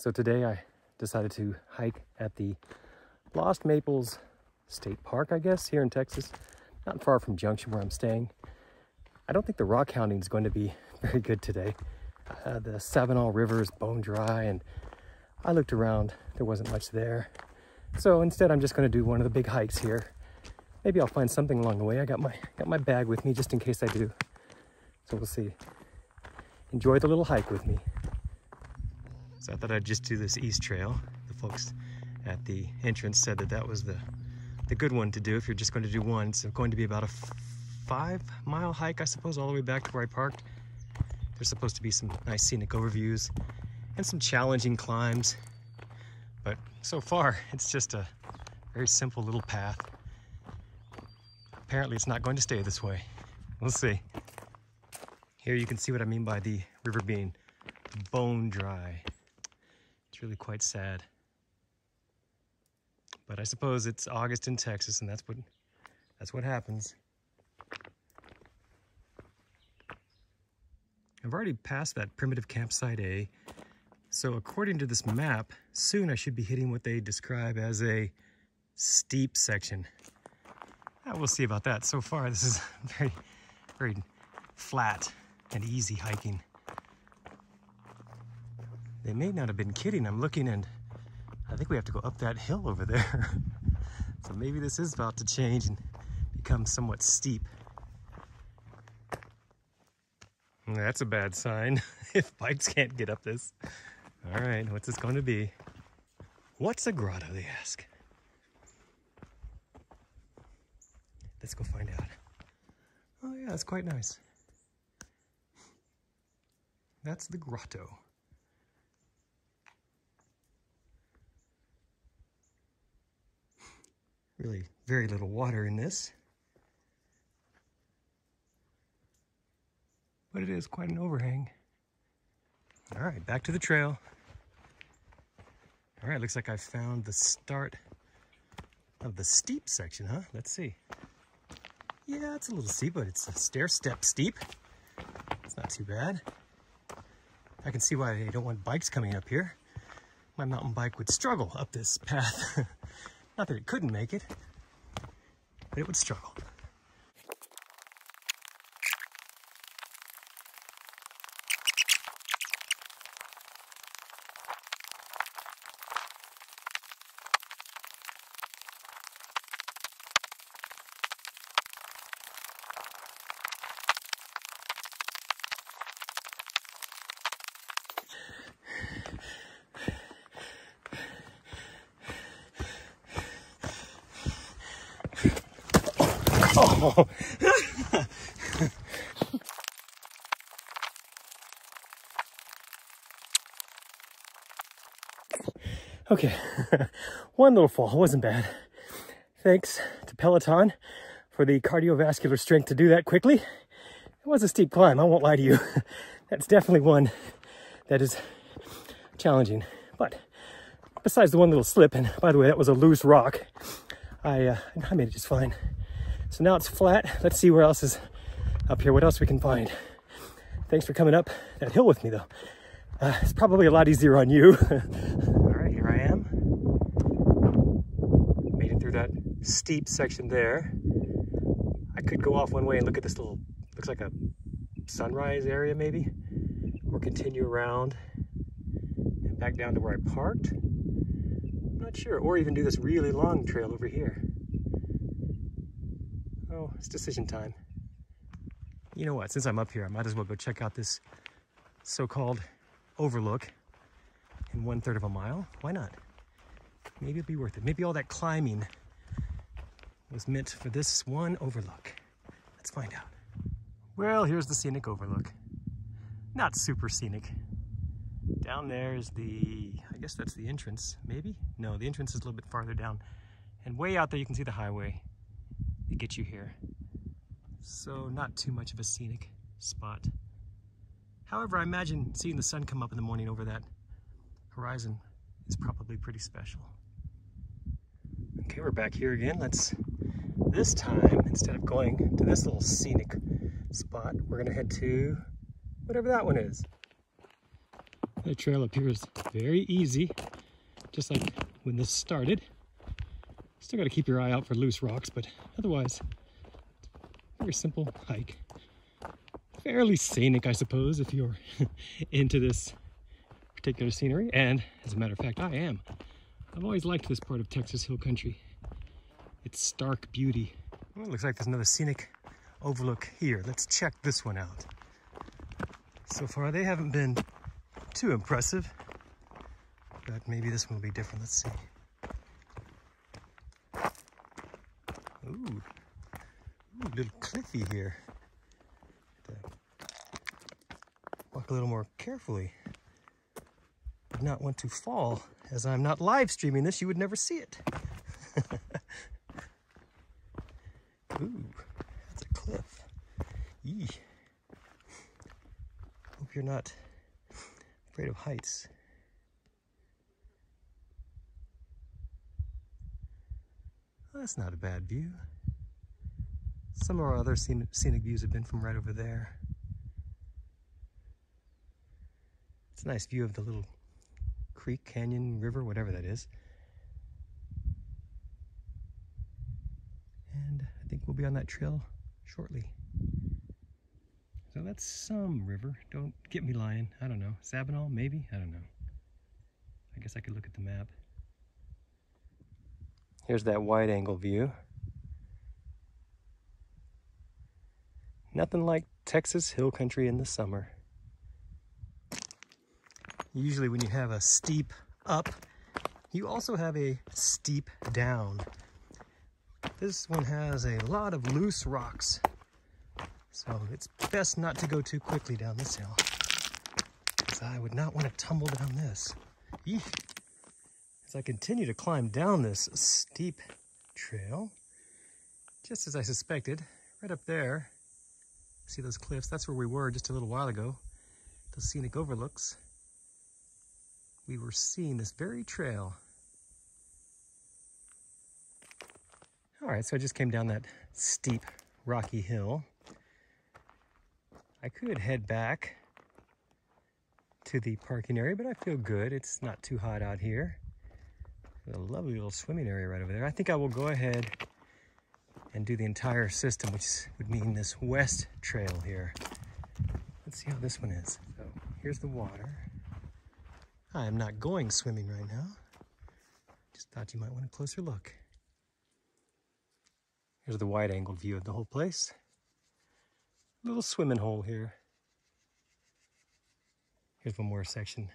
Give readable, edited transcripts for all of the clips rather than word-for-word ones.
So today I decided to hike at the Lost Maples State Park, I guess, here in Texas, not far from Junction where I'm staying. I don't think the rock hounding is going to be very good today. The Savinol River is bone dry, and I looked around, there wasn't much there. So instead I'm just going to do one of the big hikes here. Maybe I'll find something along the way. I got my bag with me just in case I do. So we'll see. Enjoy the little hike with me. So I thought I'd just do this east trail. The folks at the entrance said that that was the good one to do if you're just going to do one. It's going to be about a 5-mile hike, I suppose, all the way back to where I parked. There's supposed to be some nice scenic overviews and some challenging climbs. But so far, it's just a very simple little path. Apparently, it's not going to stay this way. We'll see. Here you can see what I mean by the river being bone dry. It's really quite sad. But I suppose it's August in Texas, and that's what happens. I've already passed that primitive campsite A, so according to this map, soon I should be hitting what they describe as a steep section. We'll see about that. So far, this is very, very flat and easy hiking. They may not have been kidding. I'm looking, and I think we have to go up that hill over there. So maybe this is about to change and become somewhat steep. That's a bad sign if bikes can't get up this. All right, what's this going to be? What's a grotto, they ask? Let's go find out. Oh yeah, it's quite nice. That's the grotto. Really very little water in this. But it is quite an overhang. All right, back to the trail. All right, looks like I found the start of the steep section, huh? Let's see. Yeah, it's a little steep, but it's a stair-step steep. It's not too bad. I can see why they don't want bikes coming up here. My mountain bike would struggle up this path. Not that it couldn't make it, but it would struggle. Oh. Okay, one little fall, wasn't bad. Thanks to Peloton for the cardiovascular strength to do that quickly. It was a steep climb, I won't lie to you. That's definitely one that is challenging. But besides the one little slip, and by the way, that was a loose rock, I made it just fine. So now it's flat. Let's see where else is up here, what else we can find. Thanks for coming up that hill with me, though. It's probably a lot easier on you. All right, here I am. Made it through that steep section there. I could go off one way and look at this little, looks like a sunrise area maybe, or continue around and back down to where I parked. I'm not sure, or even do this really long trail over here. Oh, it's decision time. You know what, since I'm up here, I might as well go check out this so-called overlook in 1/3 of a mile. Why not? Maybe it'll be worth it. Maybe all that climbing was meant for this one overlook. Let's find out. Well, here's the scenic overlook. Not super scenic. Down there is the, I guess that's the entrance, maybe? No, the entrance is a little bit farther down. And way out there you can see the highway that gets you here. So not too much of a scenic spot. However, I imagine seeing the sun come up in the morning over that horizon is probably pretty special. Okay, we're back here again. This time, instead of going to this little scenic spot, we're gonna head to whatever that one is. The trail up here is very easy, just like when this started. Still got to keep your eye out for loose rocks, but otherwise, very simple hike. Fairly scenic, I suppose, if you're into this particular scenery. And as a matter of fact, I am. I've always liked this part of Texas Hill Country. Its stark beauty. Well, it looks like there's another scenic overlook here. Let's check this one out. So far, they haven't been too impressive, but maybe this one will be different. Let's see. Ooh, a little cliffy here. Walk a little more carefully. Would not want to fall. As I'm not live streaming this, you would never see it. Ooh, that's a cliff. Yee. Hope you're not afraid of heights. Well, that's not a bad view. Some of our other scenic views have been from right over there. It's a nice view of the little creek, canyon, river, whatever that is. And I think we'll be on that trail shortly. So that's some river. Don't get me lying. I don't know. Sabinal, maybe? I don't know. I guess I could look at the map. Here's that wide angle view. Nothing like Texas Hill Country in the summer. Usually when you have a steep up, you also have a steep down. This one has a lot of loose rocks, so it's best not to go too quickly down this hill, because I would not want to tumble down this. Eesh. As I continue to climb down this steep trail, just as I suspected, right up there, see those cliffs? That's where we were just a little while ago, those scenic overlooks. We were seeing this very trail. All right, so I just came down that steep, rocky hill. I could head back to the parking area, but I feel good. It's not too hot out here. There's a lovely little swimming area right over there. I think I will go ahead and do the entire system, which would mean this west trail here. Let's see how this one is. So here's the water. I am not going swimming right now. Just thought you might want a closer look. Here's the wide angle view of the whole place. Little swimming hole here. Here's one more section.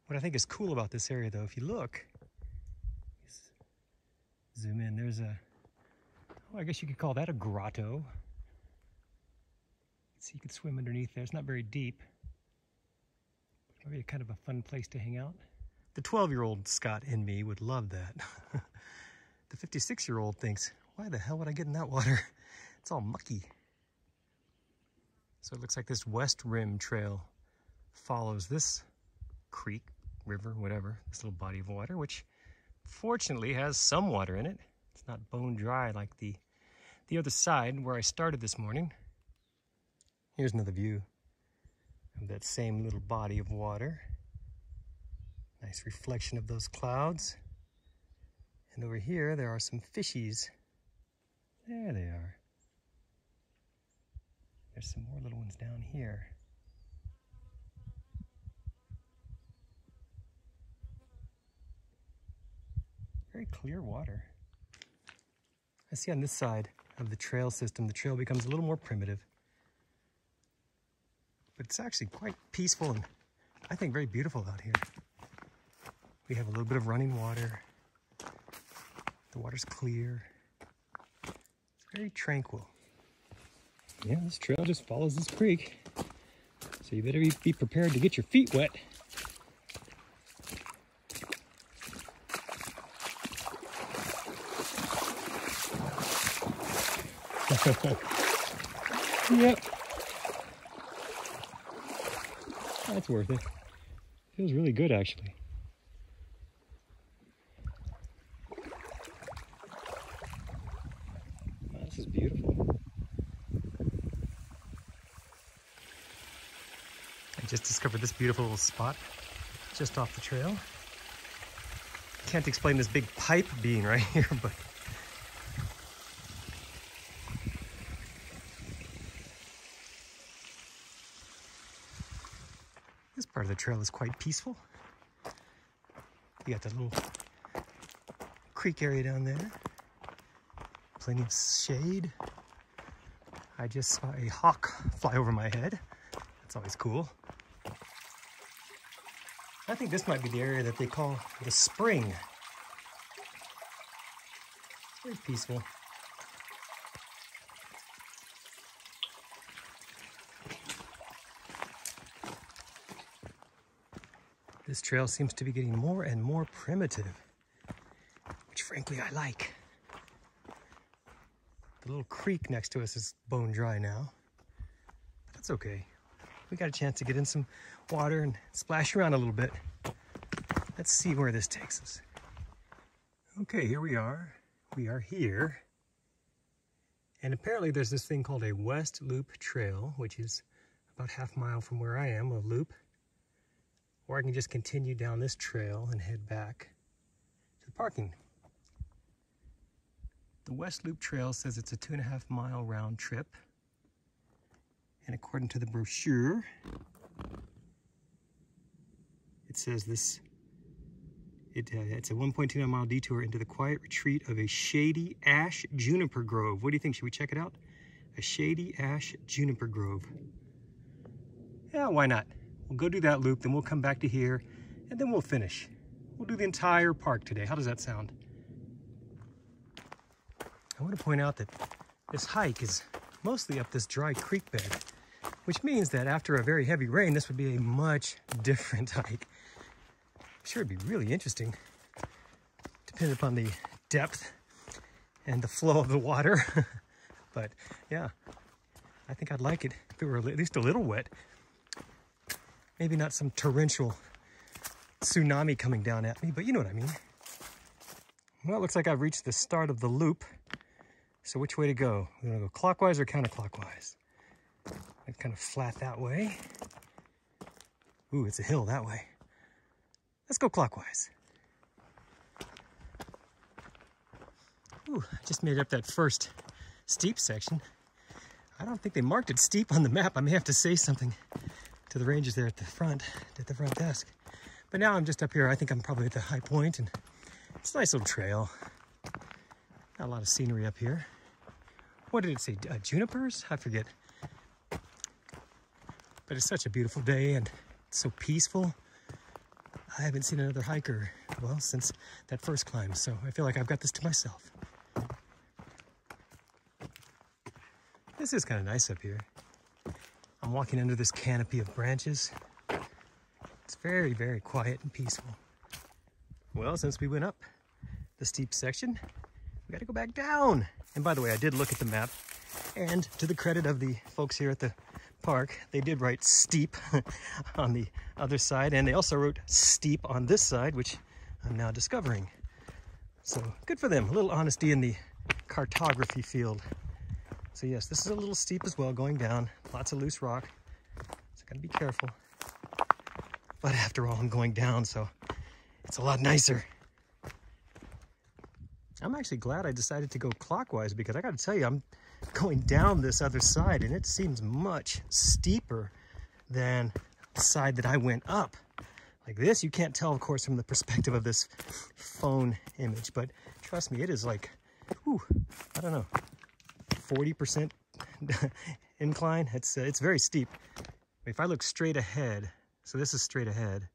What I think is cool about this area though, if you look, zoom in, there's a, oh, I guess you could call that a grotto. So you could swim underneath there. It's not very deep. Maybe kind of a fun place to hang out. The 12-year-old Scott in me would love that. The 56-year-old thinks, why the hell would I get in that water? It's all mucky. So it looks like this West Rim Trail follows this creek, river, whatever, this little body of water, which fortunately has some water in it. It's not bone dry like the other side where I started this morning. Here's another view of that same little body of water. Nice reflection of those clouds. And over here, there are some fishies. There they are. There's some more little ones down here. Very clear water. I see on this side of the trail system, the trail becomes a little more primitive. But it's actually quite peaceful and I think very beautiful out here. We have a little bit of running water. The water's clear. It's very tranquil. Yeah, this trail just follows this creek. So you better be prepared to get your feet wet. Yep. That's worth it. Feels really good, actually. Wow, this is beautiful. I just discovered this beautiful little spot just off the trail. Can't explain this big pipe being right here, but this part of the trail is quite peaceful. You got that little creek area down there. Plenty of shade. I just saw a hawk fly over my head. That's always cool. I think this might be the area that they call the spring. It's very peaceful. This trail seems to be getting more and more primitive, which frankly I like. The little creek next to us is bone dry now, but that's okay. We got a chance to get in some water and splash around a little bit. Let's see where this takes us. Okay, here we are. We are here. And apparently there's this thing called a West Loop Trail, which is about half mile from where I am, a loop. Or I can just continue down this trail and head back to the parking. The West Loop Trail says it's a 2.5 mile round trip. And according to the brochure, it says it's a 1.29 mile detour into the quiet retreat of a shady ash juniper grove. What do you think? Should we check it out? A shady ash juniper grove. Yeah, why not? We'll go do that loop, then we'll come back to here, and then we'll finish. We'll do the entire park today. How does that sound? I want to point out that this hike is mostly up this dry creek bed, which means that after a very heavy rain, this would be a much different hike. I'm sure it'd be really interesting, depending upon the depth and the flow of the water. But yeah, I think I'd like it if it were at least a little wet. Maybe not some torrential tsunami coming down at me, but you know what I mean. Well, it looks like I've reached the start of the loop. So which way to go? We're gonna go clockwise or counterclockwise? It's kind of flat that way. Ooh, it's a hill that way. Let's go clockwise. Ooh, I just made up that first steep section. I don't think they marked it steep on the map. I may have to say something to the rangers there at the front desk. But now I'm just up here. I think I'm probably at the high point, and it's a nice little trail. Not a lot of scenery up here. What did it say? Junipers? I forget. But it's such a beautiful day and it's so peaceful. I haven't seen another hiker, well, since that first climb, so I feel like I've got this to myself. This is kind of nice up here. I'm walking under this canopy of branches. It's very, very quiet and peaceful. Well, since we went up the steep section, we got to go back down. And by the way, I did look at the map, and to the credit of the folks here at the park, they did write steep on the other side, and they also wrote steep on this side, which I'm now discovering. So good for them, a little honesty in the cartography field. So yes, this is a little steep as well, going down, lots of loose rock, so gotta be careful. But after all, I'm going down, so it's a lot nicer. I'm actually glad I decided to go clockwise, because I gotta tell you, I'm going down this other side and it seems much steeper than the side that I went up. Like this, you can't tell, of course, from the perspective of this phone image, but trust me, it is like, whew, I don't know, 40% incline. It's very steep. If I look straight ahead, so this is straight ahead,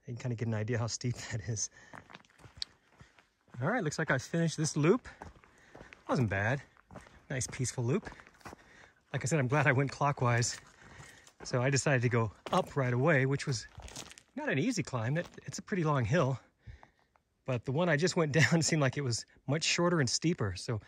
you can kind of get an idea how steep that is. All right, looks like I finished this loop. Wasn't bad. Nice peaceful loop. Like I said, I'm glad I went clockwise. So I decided to go up right away, which was not an easy climb. It's a pretty long hill. But the one I just went down seemed like it was much shorter and steeper. So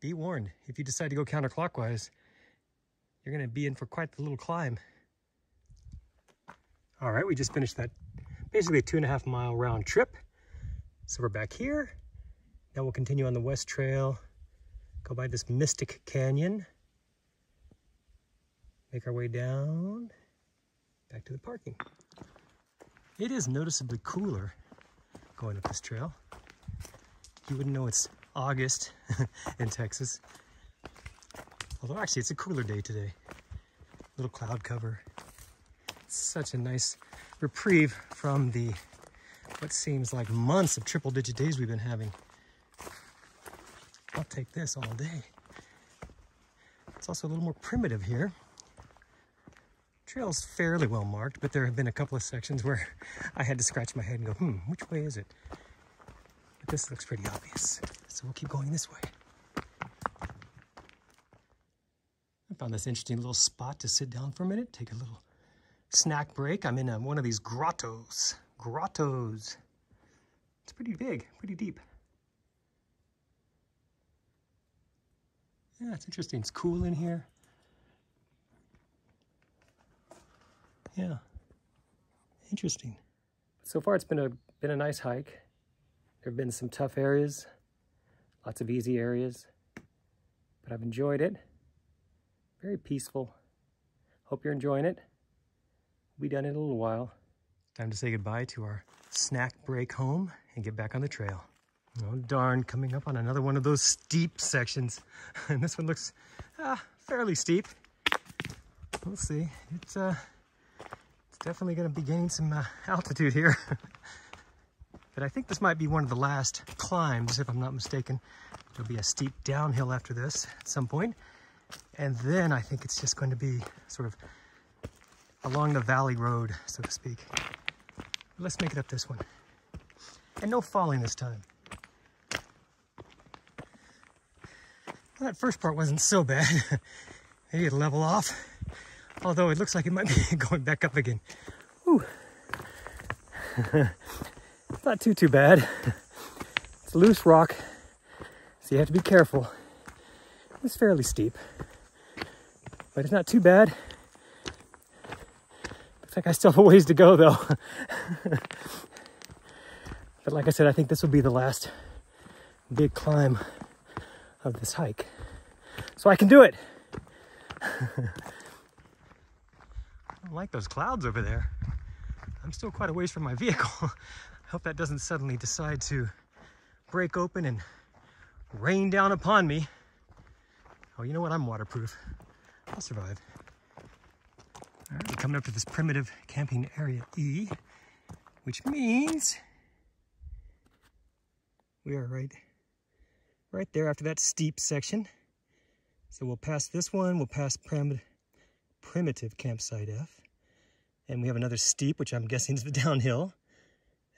be warned, if you decide to go counterclockwise, you're gonna be in for quite the little climb. All right, we just finished that basically a 2.5 mile round trip. So we're back here. Now we'll continue on the West Trail, go by this Mystic Canyon, make our way down, back to the parking. It is noticeably cooler going up this trail. You wouldn't know it's August in Texas. Although actually it's a cooler day today. Little cloud cover. It's such a nice reprieve from the what seems like months of triple-digit days we've been having. I'll take this all day. It's also a little more primitive here. Trail's fairly well marked, but there have been a couple of sections where I had to scratch my head and go, which way is it? But this looks pretty obvious, so we'll keep going this way. I found this interesting little spot to sit down for a minute, take a little snack break. I'm in one of these grottos. Grottos. It's pretty big, pretty deep. Yeah, it's interesting. It's cool in here. Yeah, interesting. So far, it's been a nice hike. There have been some tough areas, lots of easy areas, but I've enjoyed it. Very peaceful. Hope you're enjoying it. We'll be done in a little while. Time to say goodbye to our snack break home and get back on the trail. Oh darn, coming up on another one of those steep sections. And this one looks fairly steep. We'll see. It's definitely going to be gaining some altitude here. But I think this might be one of the last climbs, if I'm not mistaken. There'll be a steep downhill after this at some point. And then I think it's just going to be sort of along the valley road, so to speak. Let's make it up this one. And no falling this time. Well, that first part wasn't so bad. Maybe it'll level off. Although it looks like it might be going back up again. Whew. It's not too bad. It's loose rock, so you have to be careful. It's fairly steep, but it's not too bad. Looks like I still have a ways to go though. But like I said, I think this will be the last big climb of this hike. So I can do it. I don't like those clouds over there. I'm still quite a ways from my vehicle. I hope that doesn't suddenly decide to break open and rain down upon me. Oh, you know what? I'm waterproof. I'll survive. All right, we're coming up to this primitive camping area E, which means we are right there after that steep section. So we'll pass this one, we'll pass primitive campsite F, and we have another steep, which I'm guessing is the downhill.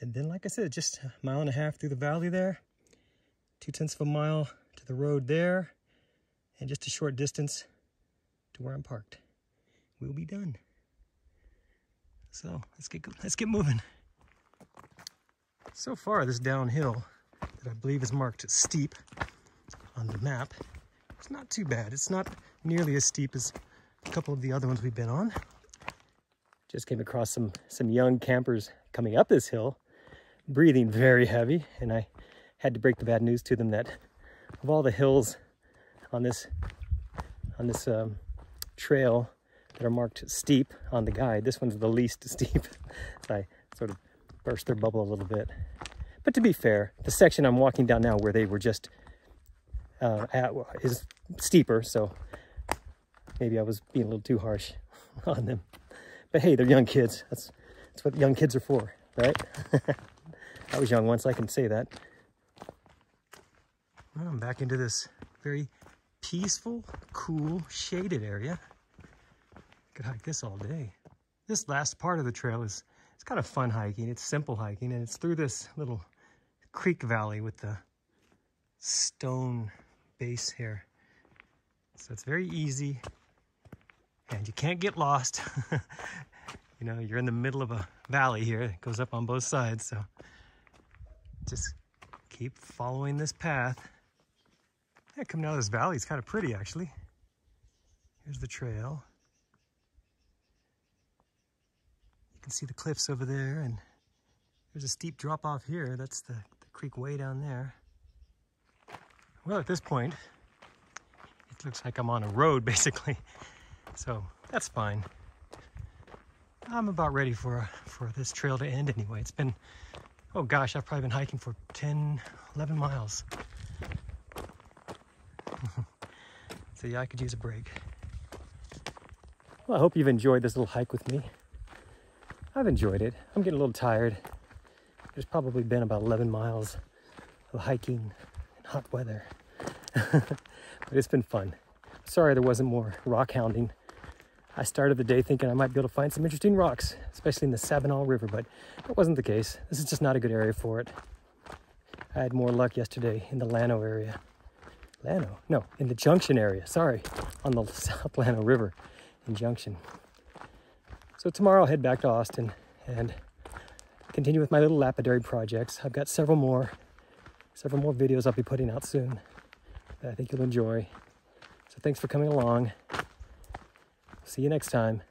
And then, like I said, just a mile and a half through the valley there, 0.2 of a mile to the road there, and just a short distance to where I'm parked. We'll be done. So let's get moving. So far, this downhill that I believe is marked steep on the map, it's not too bad. It's not nearly as steep as a couple of the other ones we've been on. Just came across some young campers coming up this hill, breathing very heavy, and I had to break the bad news to them that of all the hills on this trail that are marked steep on the guide, this one's the least steep. So I sort of burst their bubble a little bit. But to be fair, the section I'm walking down now where they were just is steeper, so maybe I was being a little too harsh on them. But hey, they're young kids. That's what young kids are for, right? I was young once, I can say that. Well, I'm back into this very peaceful, cool, shaded area. Could hike this all day. This last part of the trail it's kind of fun hiking. It's simple hiking, and it's through this little creek valley with the stone base here. So it's very easy, and you can't get lost. You know, you're in the middle of a valley here. It goes up on both sides, so just keep following this path. Yeah, coming out of this valley, it's kind of pretty, actually. Here's the trail. You can see the cliffs over there, and there's a steep drop off here. That's the creek way down there. Well, at this point, it looks like I'm on a road, basically. So that's fine. I'm about ready for this trail to end anyway. It's been, oh gosh, I've probably been hiking for 10, 11 miles. So yeah, I could use a break. Well, I hope you've enjoyed this little hike with me. I've enjoyed it. I'm getting a little tired. There's probably been about 11 miles of hiking in hot weather. But it's been fun. Sorry there wasn't more rock hounding. I started the day thinking I might be able to find some interesting rocks, especially in the Sabinal River, but that wasn't the case. This is just not a good area for it. I had more luck yesterday in the Llano area. Llano? No, in the Junction area, sorry, on the South Llano River in Junction. So tomorrow I'll head back to Austin and continue with my little lapidary projects. I've got several more videos I'll be putting out soon that I think you'll enjoy. So thanks for coming along. See you next time.